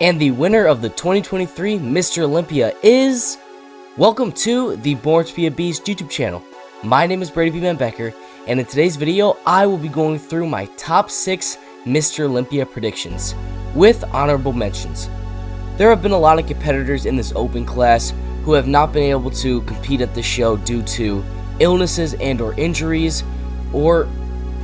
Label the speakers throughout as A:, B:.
A: And the winner of the 2023 Mr. Olympia is... Welcome to the Born to be a Beast YouTube channel. My name is Brady B. Becker, and in today's video, I will be going through my top 6 Mr. Olympia predictions, with honorable mentions. There have been a lot of competitors in this open class who have not been able to compete at this show due to illnesses and or injuries, or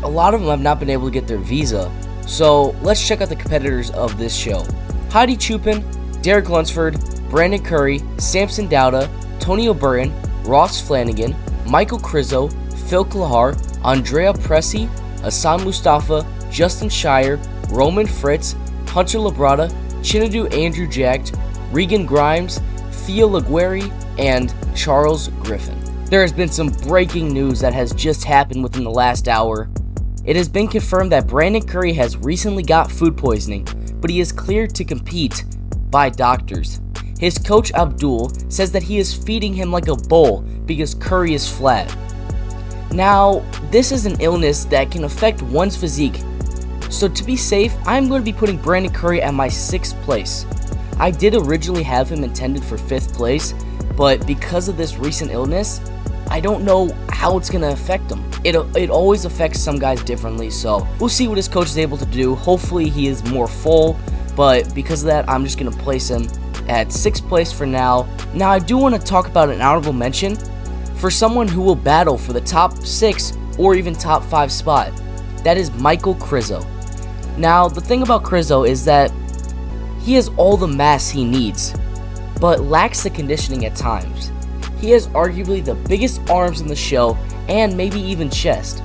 A: a lot of them have not been able to get their visa. So let's check out the competitors of this show. Heidi Chupin, Derek Lunsford, Brandon Curry, Samson Dowda, Tony O'Burton, Ross Flanagan, Michael Krizo, Phil Klahar, Andrea Pressey, Hassan Mustafa, Justin Shire, Roman Fritz, Hunter Labrada, Chinadu Andrew Jacked, Regan Grimes, Theo Laguerre, and Charles Griffin. There has been some breaking news that has just happened within the last hour. It has been confirmed that Brandon Curry has recently got food poisoning, but he is cleared to compete by doctors. His coach Abdul says that he is feeding him like a bowl because Curry is flat. Now, this is an illness that can affect one's physique, so to be safe, I'm going to be putting Brandon Curry at my 6th place. I did originally have him intended for 5th place, but because of this recent illness, I don't know how it's going to affect him. It always affects some guys differently, so we'll see what his coach is able to do. Hopefully he is more full, but because of that, I'm just going to place him at 6th place for now. Now, I do want to talk about an honorable mention for someone who will battle for the top 6 or even top 5 spot. That is Michael Krizo. Now, the thing about Krizo is that he has all the mass he needs, but lacks the conditioning at times. He has arguably the biggest arms in the show and maybe even chest,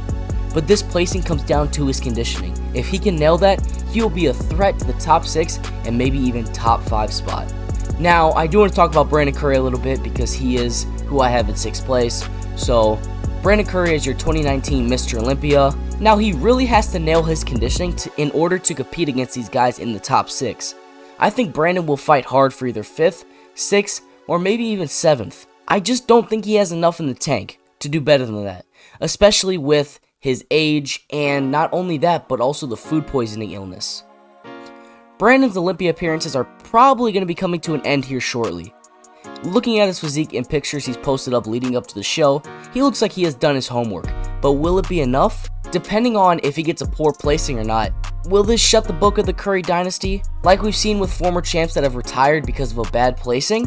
A: but this placing comes down to his conditioning. If he can nail that, he will be a threat to the top 6 and maybe even top 5 spot. Now, I do want to talk about Brandon Curry a little bit because he is who I have in 6th place. So, Brandon Curry is your 2019 Mr. Olympia. Now, he really has to nail his conditioning in order to compete against these guys in the top 6. I think Brandon will fight hard for either 5th, 6th, or maybe even 7th. I just don't think he has enough in the tank to do better than that, especially with his age, and not only that, but also the food poisoning illness. Brandon's Olympia appearances are probably going to be coming to an end here shortly. Looking at his physique and pictures he's posted up leading up to the show, he looks like he has done his homework, but will it be enough? Depending on if he gets a poor placing or not, will this shut the book of the Curry dynasty? Like we've seen with former champs that have retired because of a bad placing?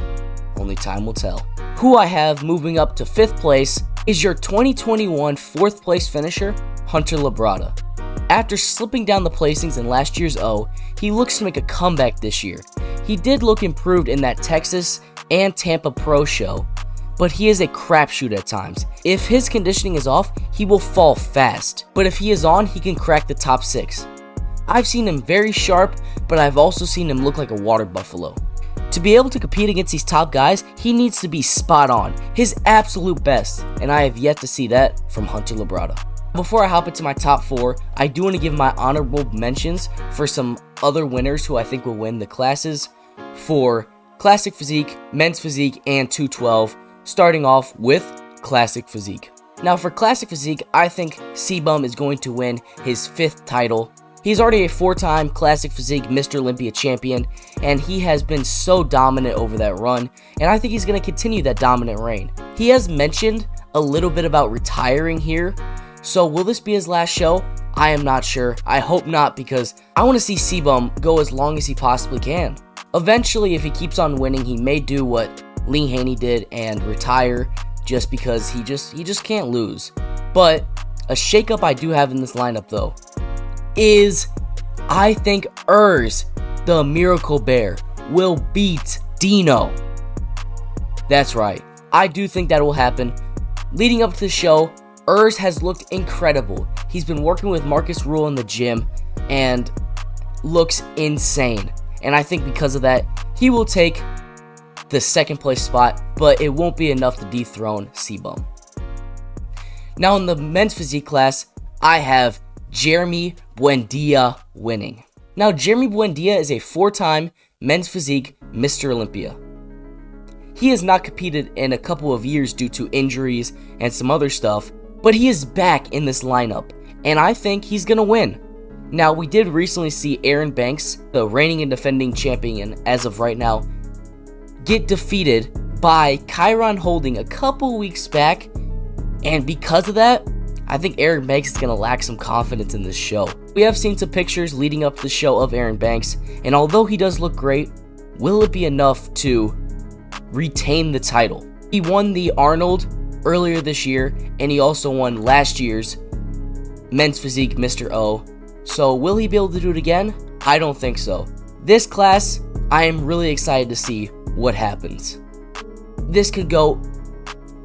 A: Only time will tell. Who I have moving up to 5th place is your 2021 4th place finisher, Hunter Labrada. After slipping down the placings in last year's O, he looks to make a comeback this year. He did look improved in that Texas and Tampa Pro show, but he is a crapshoot at times. If his conditioning is off, he will fall fast, but if he is on, he can crack the top 6. I've seen him very sharp, but I've also seen him look like a water buffalo. To be able to compete against these top guys, he needs to be spot on, his absolute best, and I have yet to see that from Hunter Labrada. Before I hop into my top 4, I do want to give my honorable mentions for some other winners who I think will win the classes for Classic Physique, Men's Physique, and 212, starting off with Classic Physique. Now for Classic Physique, I think C-Bum is going to win his 5th title. He's already a 4-time Classic Physique Mr. Olympia champion, and he has been so dominant over that run, and I think he's going to continue that dominant reign. He has mentioned a little bit about retiring here, so will this be his last show? I am not sure. I hope not, because I want to see C-Bum go as long as he possibly can. Eventually, if he keeps on winning, he may do what Lee Haney did and retire just because he just can't lose. But a shakeup I do have in this lineup, though, is I think the Miracle Bear, will beat Dino. That's right. I do think that will happen. Leading up to the show, has looked incredible. He's been working with Marcus Rule in the gym and looks insane. And I think because of that, he will take the 2nd place spot, but it won't be enough to dethrone C-Bum. Now in the men's physique class, I have Jeremy Buendia winning. Now Jeremy Buendia is a 4-time men's physique Mr. Olympia. He has not competed in a couple of years due to injuries and some other stuff, but he is back in this lineup, and I think he's gonna win. Now, we did recently see Aaron Banks, the reigning and defending champion as of right now, get defeated by Chiron Holding a couple weeks back, and because of that, I think Aaron Banks is going to lack some confidence in this show. We have seen some pictures leading up to the show of Aaron Banks, and although he does look great, will it be enough to retain the title? He won the Arnold earlier this year, and he also won last year's Men's Physique Mr. O. So will he be able to do it again? I don't think so. This class, I am really excited to see what happens. This could go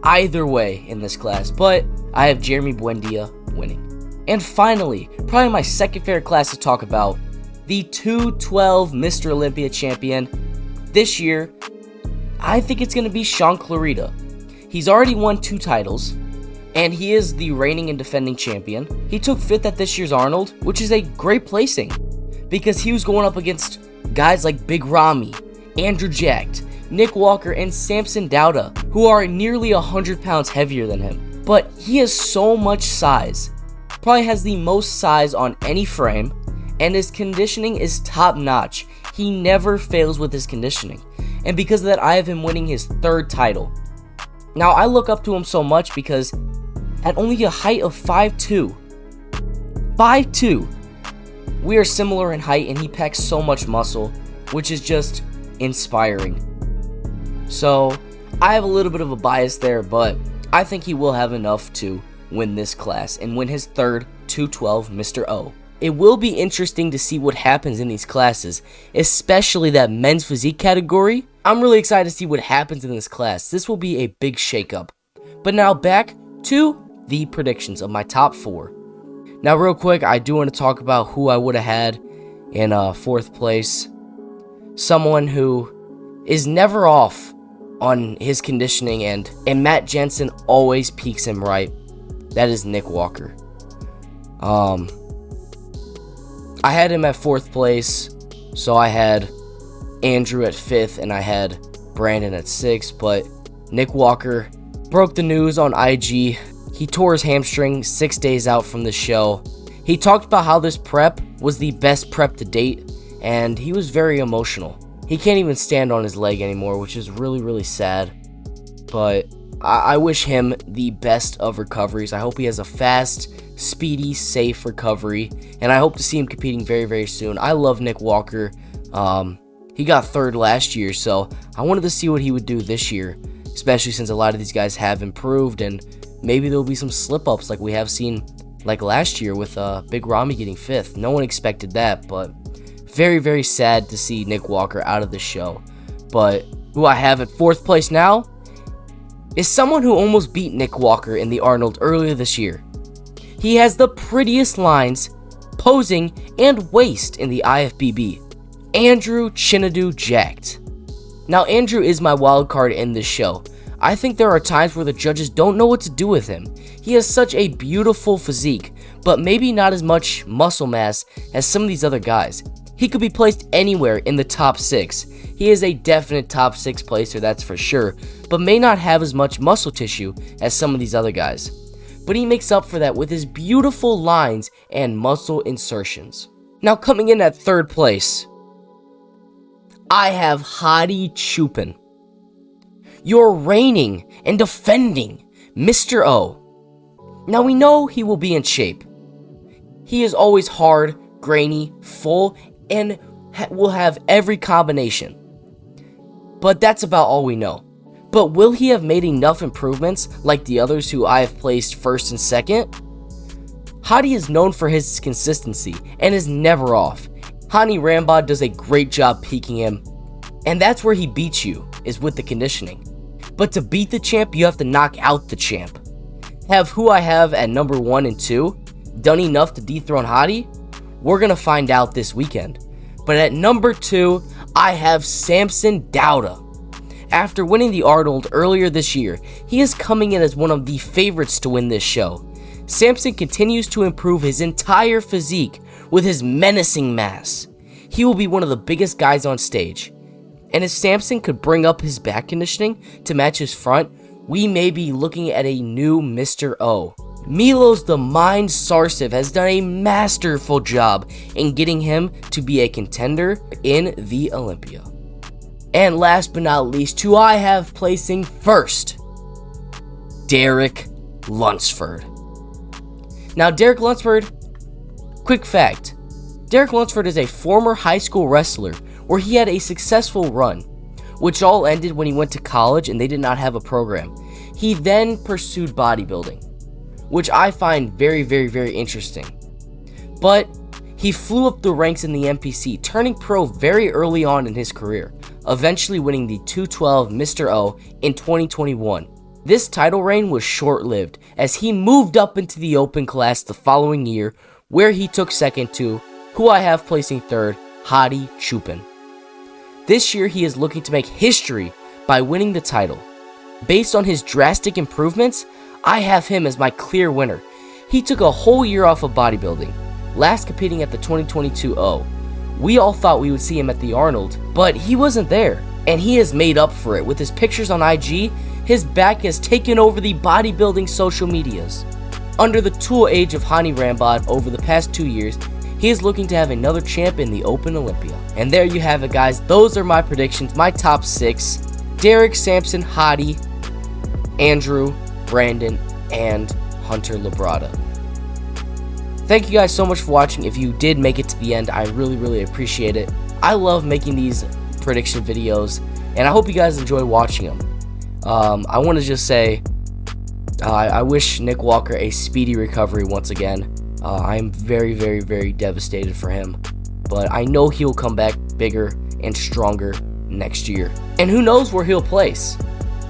A: either way in this class, but I have Jeremy Buendia winning. And finally, probably my second favorite class to talk about, the 212 Mr. Olympia champion. This year, I think it's going to be Sean Clarita. He's already won 2 titles, and he is the reigning and defending champion. He took 5th at this year's Arnold, which is a great placing, because he was going up against guys like Big Ramy, Andrew Jacked, Nick Walker, and Samson Dauda, who are nearly 100 pounds heavier than him. But he has so much size, probably has the most size on any frame, and his conditioning is top notch. He never fails with his conditioning, and because of that, I have him winning his 3rd title. Now, I look up to him so much because at only a height of 5'2", we are similar in height, and he packs so much muscle, which is just inspiring. So, I have a little bit of a bias there, but I think he will have enough to win this class and win his 3rd 212 Mr. O. It will be interesting to see what happens in these classes, especially that men's physique category. I'm really excited to see what happens in this class. This will be a big shakeup. But now back to the predictions of my top 4. Now real quick, I do want to talk about who I would have had in 4th place. Someone who is never off on his conditioning, and Matt Jensen always peaks him right. That is Nick Walker. I had him at 4th place, so I had Andrew at 5th, and I had Brandon at 6th, but Nick Walker broke the news on IG. He tore his hamstring 6 days out from the show. He talked about how this prep was the best prep to date, and he was very emotional. He can't even stand on his leg anymore, which is really, really sad, but I wish him the best of recoveries. I hope he has a fast, speedy, safe recovery, and I hope to see him competing very, very soon. I love Nick Walker. He got 3rd last year, so I wanted to see what he would do this year, especially since a lot of these guys have improved, and maybe there'll be some slip-ups like we have seen like last year with Big Ramy getting 5th. No one expected that, but very, very sad to see Nick Walker out of the show. But who I have at 4th place now is someone who almost beat Nick Walker in the Arnold earlier this year. He has the prettiest lines, posing, and waist in the IFBB. Andrew Chinadu Jacked. Now, Andrew is my wild card in this show. I think there are times where the judges don't know what to do with him. He has such a beautiful physique, but maybe not as much muscle mass as some of these other guys. He could be placed anywhere in the top 6. He is a definite top 6 placer, that's for sure, but may not have as much muscle tissue as some of these other guys. But he makes up for that with his beautiful lines and muscle insertions. Now coming in at 3rd place, I have Hadi Chupin, your reigning and defending Mr. O. Now we know he will be in shape. He is always hard, grainy, full, and will have every combination. But that's about all we know. But will he have made enough improvements like the others who I have placed 1st and 2nd? Hadi is known for his consistency and is never off. Hani Rambod does a great job peaking him, and that's where he beats you, is with the conditioning. But to beat the champ, you have to knock out the champ. Have who I have at number 1 and 2 done enough to dethrone Hadi? We're going to find out this weekend. But at number 2, I have Samson Dauda. After winning the Arnold earlier this year, he is coming in as one of the favorites to win this show. Samson continues to improve his entire physique with his menacing mass. He will be one of the biggest guys on stage. And if Samson could bring up his back conditioning to match his front, we may be looking at a new Mr. O. Milos the Mind Sarcev has done a masterful job in getting him to be a contender in the Olympia. And last but not least, who I have placing first, Derek Lunsford. Now, Derek Lunsford, quick fact, Derek Lunsford is a former high school wrestler where he had a successful run, which all ended when he went to college and they did not have a program. He then pursued bodybuilding, which I find very, very, very interesting. But he flew up the ranks in the NPC, turning pro very early on in his career, eventually winning the 212 Mr. O in 2021. This title reign was short-lived, as he moved up into the open class the following year, where he took second to, who I have placing third, Hadi Chupin. This year he is looking to make history by winning the title. Based on his drastic improvements, I have him as my clear winner. He took a whole year off of bodybuilding, last competing at the 2022 O. We all thought we would see him at the Arnold, but he wasn't there, and he has made up for it with his pictures on IG. His back has taken over the bodybuilding social medias. Under the tool age of Hani Rambod over the past 2 years, he is looking to have another champ in the Open Olympia. And there you have it, guys. Those are my predictions, my top 6. Derek, Samson, Hadi, Andrew, Brandon, and Hunter Labrada. Thank you guys so much for watching. If you did make it to the end, I really, really appreciate it. I love making these prediction videos, and I hope you guys enjoy watching them. I want to just say, I wish Nick Walker a speedy recovery once again. I'm very, very, very devastated for him, but I know he'll come back bigger and stronger next year. And who knows where he'll place.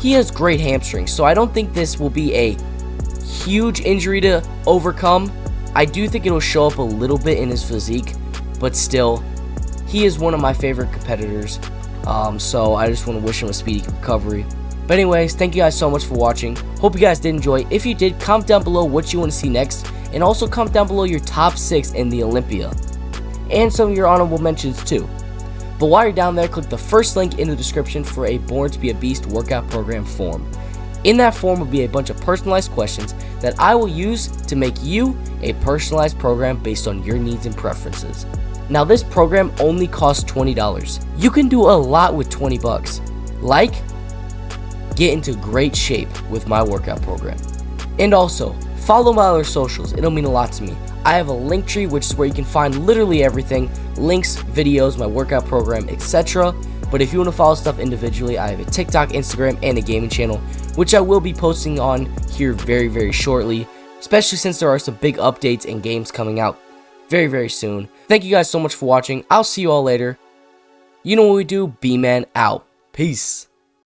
A: He has great hamstrings, so I don't think this will be a huge injury to overcome. I do think it'll show up a little bit in his physique, but still, he is one of my favorite competitors, so I just want to wish him a speedy recovery. But anyways, thank you guys so much for watching. Hope you guys did enjoy. If you did, comment down below what you want to see next, and also comment down below your top 6 in the Olympia, and some of your honorable mentions too. But while you're down there, click the first link in the description for a Born to be a Beast workout program form. In that form will be a bunch of personalized questions that I will use to make you a personalized program based on your needs and preferences. Now, this program only costs $20. You can do a lot with 20 bucks. Like, get into great shape with my workout program. And also, follow my other socials. It'll mean a lot to me. I have a link tree, which is where you can find literally everything. Links, videos, my workout program, etc. But if you want to follow stuff individually, I have a TikTok, Instagram, and a gaming channel, which I will be posting on here very, very shortly, especially since there are some big updates and games coming out very, very soon. Thank you guys so much for watching. I'll see you all later. You know what we do. B-Man out. Peace.